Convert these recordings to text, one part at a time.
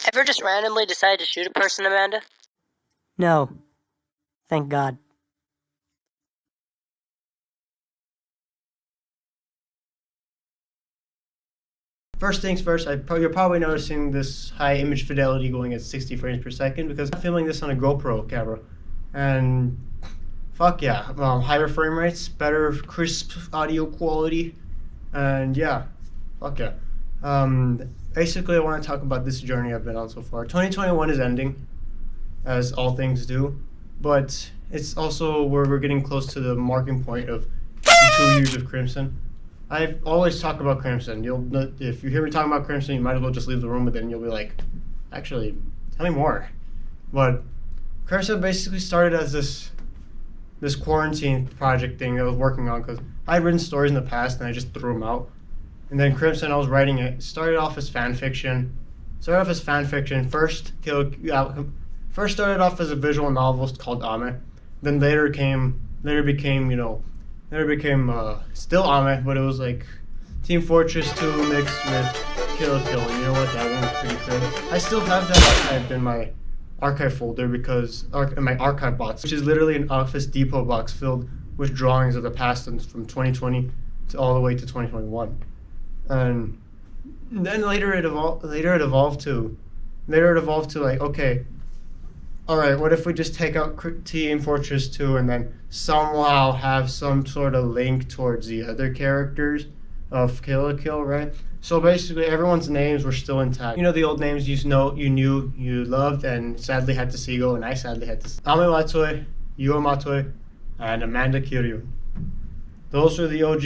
Ever just randomly decide to shoot a person, Amanda? No. Thank God. First things first, you're probably noticing this high image fidelity going at 60 frames per second because I'm filming this on a GoPro camera. And fuck yeah, higher frame rates, better crisp audio quality, and yeah, fuck yeah. Basically I want to talk about this journey I've been on so far. 2021 is ending, as all things do, but it's also where we're getting close to the marking point of 2 years of Crimson. I always talk about Crimson. If you hear me talking about Crimson, you might as well just leave the room, but then you'll be like, actually, tell me more. But Crimson basically started as this quarantine project thing I was working on because I had written stories in the past and I just threw them out. And then Crimson, I was writing it. Started off as fan fiction. First started off as a visual novel called Ame. Then later became still Ame, but it was like Team Fortress 2 mixed with Kill la Kill. And you know what? That one was pretty good. I still have that archived in my archive folder in my archive box, which is literally an Office Depot box filled with drawings of the past from 2020 to all the way to 2021. And then later it evolved to like, okay, all right, what if we just take out Team Fortress 2 and then somehow have some sort of link towards the other characters of Kill la Kill, right? So basically everyone's names were still intact. You know, the old names you knew, you loved, and sadly had to see go, and I sadly had to see. Ame Matoi, Yuo Matoi, and Amanda Kiryu. Those were the OG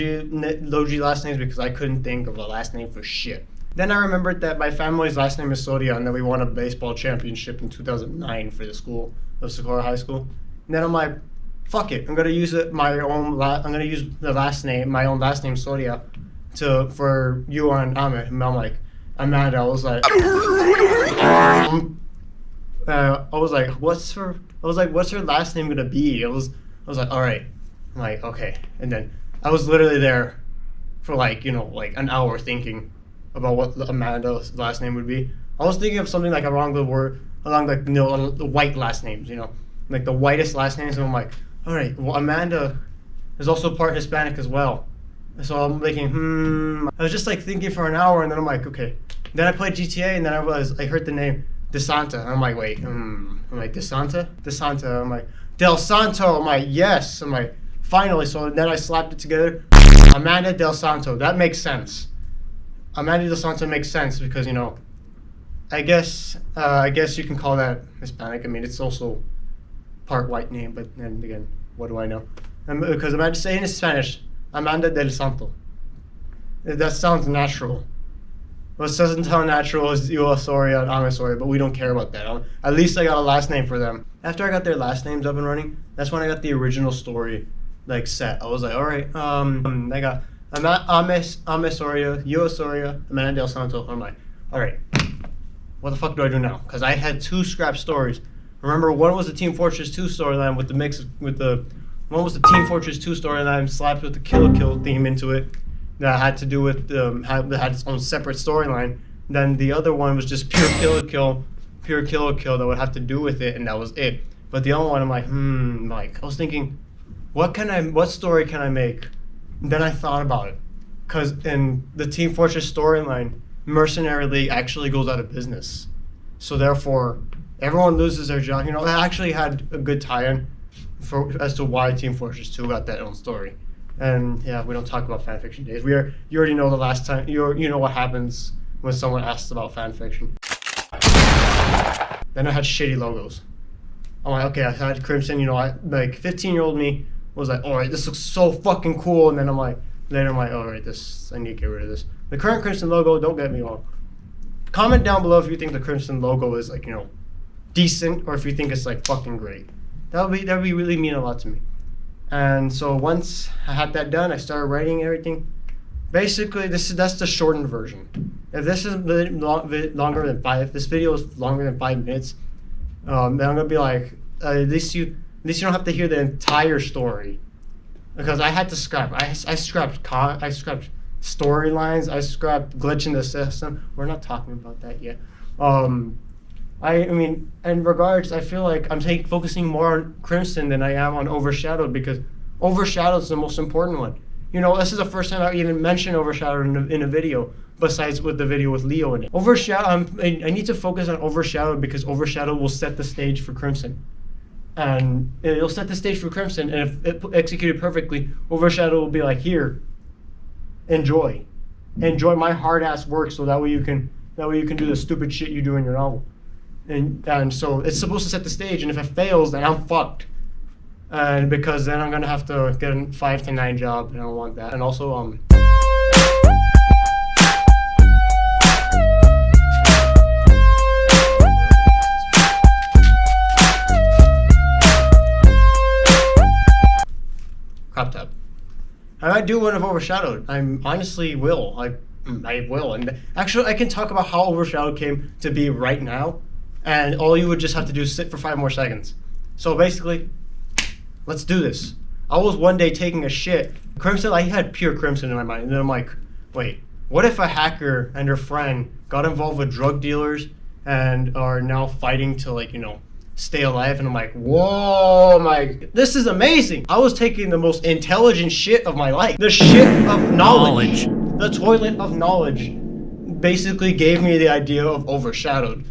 last names because I couldn't think of a last name for shit. Then I remembered that my family's last name is Soria and that we won a baseball championship in 2009 for the school of Socorro High School. And then I'm like, fuck it, I'm gonna use my own last name Soria for you and Ame. And I'm like, Amanda. I was like, what's her last name gonna be? I was like, all right. I'm like, okay. And then I was literally there for like an hour thinking about what Amanda's last name would be. I was thinking of something like the white last names, like the whitest last names. And I'm like, all right, well, Amanda is also part Hispanic as well. So I'm thinking, I was just like thinking for an hour, and then I'm like, okay. Then I played GTA, and then I heard the name DeSanta, and I'm like, wait, I'm like, DeSanta? DeSanta. I'm like, Del Santo. I'm like, yes. I'm like, finally. So then I slapped it together. Amanda Del Santo. That makes sense. Amanda Del Santo makes sense because, I guess you can call that Hispanic. I mean, it's also part white name, but then again, what do I know? Because I'm saying in Spanish, Amanda Del Santo. That sounds natural. What doesn't sound natural is Yuo Soria and Ame Soria, but we don't care about that. At least I got a last name for them. After I got their last names up and running, that's when I got the original story set. I was like, all right, I got Ame Soria, Yuo Soria, Amanda Del Santo. I'm like, all right, what the fuck do I do now? Because I had 2 scrap stories. Remember, one was the Team Fortress 2 storyline one was the Team Fortress 2 storyline slapped with the Kill la Kill theme into it. That had to do with that had its own separate storyline. Then the other one was just pure Kill la Kill that would have to do with it, and that was it. But the other one, I'm like, I was thinking, what story can I make? And then I thought about it, because in the Team Fortress storyline, Mercenary League actually goes out of business, so therefore everyone loses their job. I actually had a good tie-in as to why Team Fortress 2 got that own story. And yeah, we don't talk about fanfiction days. You already know the last time. You know what happens when someone asks about fanfiction. Then I had shitty logos. I'm like, okay, I had Crimson. 15-year-old me was like, all right, this looks so fucking cool. And then I'm like, all right, I need to get rid of this. The current Crimson logo, don't get me wrong. Comment down below if you think the Crimson logo is like, decent, or if you think it's like fucking great. That would really mean a lot to me. And so once I had that done, I started writing everything. Basically, that's the shortened version. If this is if this video is longer than 5 minutes, then I'm gonna be like, at least you don't have to hear the entire story, because I had to scrap. I scrapped storylines. I scrapped glitch in the system. We're not talking about that yet. I mean, in regards, I feel like I'm focusing more on Crimson than I am on Overshadowed because Overshadowed is the most important one. You know, this is the first time I even mentioned Overshadowed in a video, besides with the video with Leo in it. Overshadowed, I need to focus on Overshadowed because Overshadowed will set the stage for Crimson. And it'll set the stage for Crimson, and if it executed perfectly, Overshadowed will be like, here, enjoy my hard ass work, so that way you can do the stupid shit you do in your novel. And so it's supposed to set the stage, and if it fails, then I'm fucked. And because then I'm gonna have to get a 5 to 9 job, and I don't want that. And also crop top. I might do one of Overshadowed. I'm honestly will. I will. And actually, I can talk about how Overshadowed came to be right now. And all you would just have to do is sit for 5 more seconds. So basically, let's do this. I was one day taking a shit. Crimson, I had pure Crimson in my mind. And then I'm like, wait, what if a hacker and her friend got involved with drug dealers and are now fighting to, like, you know, stay alive? And I'm like, whoa, this is amazing. I was taking the most intelligent shit of my life. The shit of knowledge. The toilet of knowledge basically gave me the idea of Overshadowed.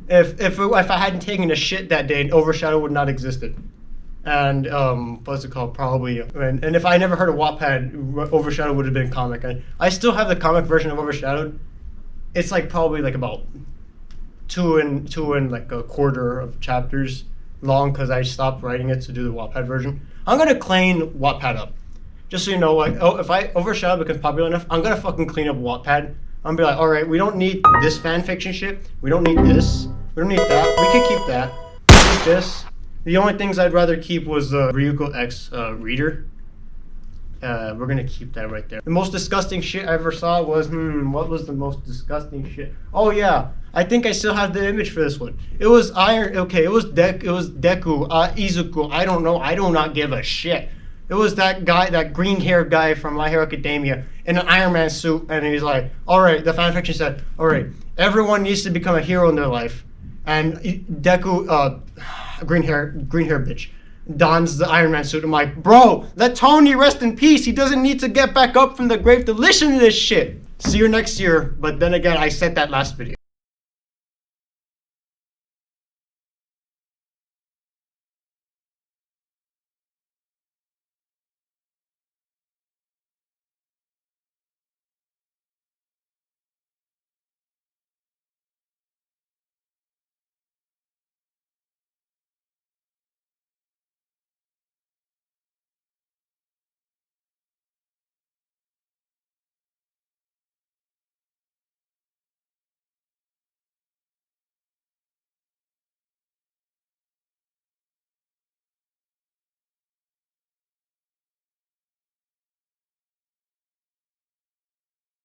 If I hadn't taken a shit that day, Overshadowed would not existed. And what's it called? Probably. And if I never heard of Wattpad, Overshadowed would have been a comic. I still have the comic version of Overshadowed. It's like probably like about two and like a quarter of chapters long because I stopped writing it to do the Wattpad version. I'm gonna clean Wattpad up, just so you know. Like, if Overshadowed becomes popular enough, I'm gonna fucking clean up Wattpad. I'm gonna be like, all right, we don't need this fan fiction shit. We don't need this. We don't need that. We can keep that. We need this. The only things I'd rather keep was the Ryuko X reader. We're gonna keep that right there. The most disgusting shit I ever saw was, what was the most disgusting shit? Oh yeah, I think I still have the image for this one. It was it was Deku, Izuku, I don't know, I do not give a shit. It was that guy, that green-haired guy from My Hero Academia in an Iron Man suit, and he's like, alright, the fanfiction said, alright, everyone needs to become a hero in their life. And Deku, green hair bitch, dons the Iron Man suit. I'm like, bro, let Tony rest in peace. He doesn't need to get back up from the grave to listen to this shit. See you next year. But then again, I said that last video.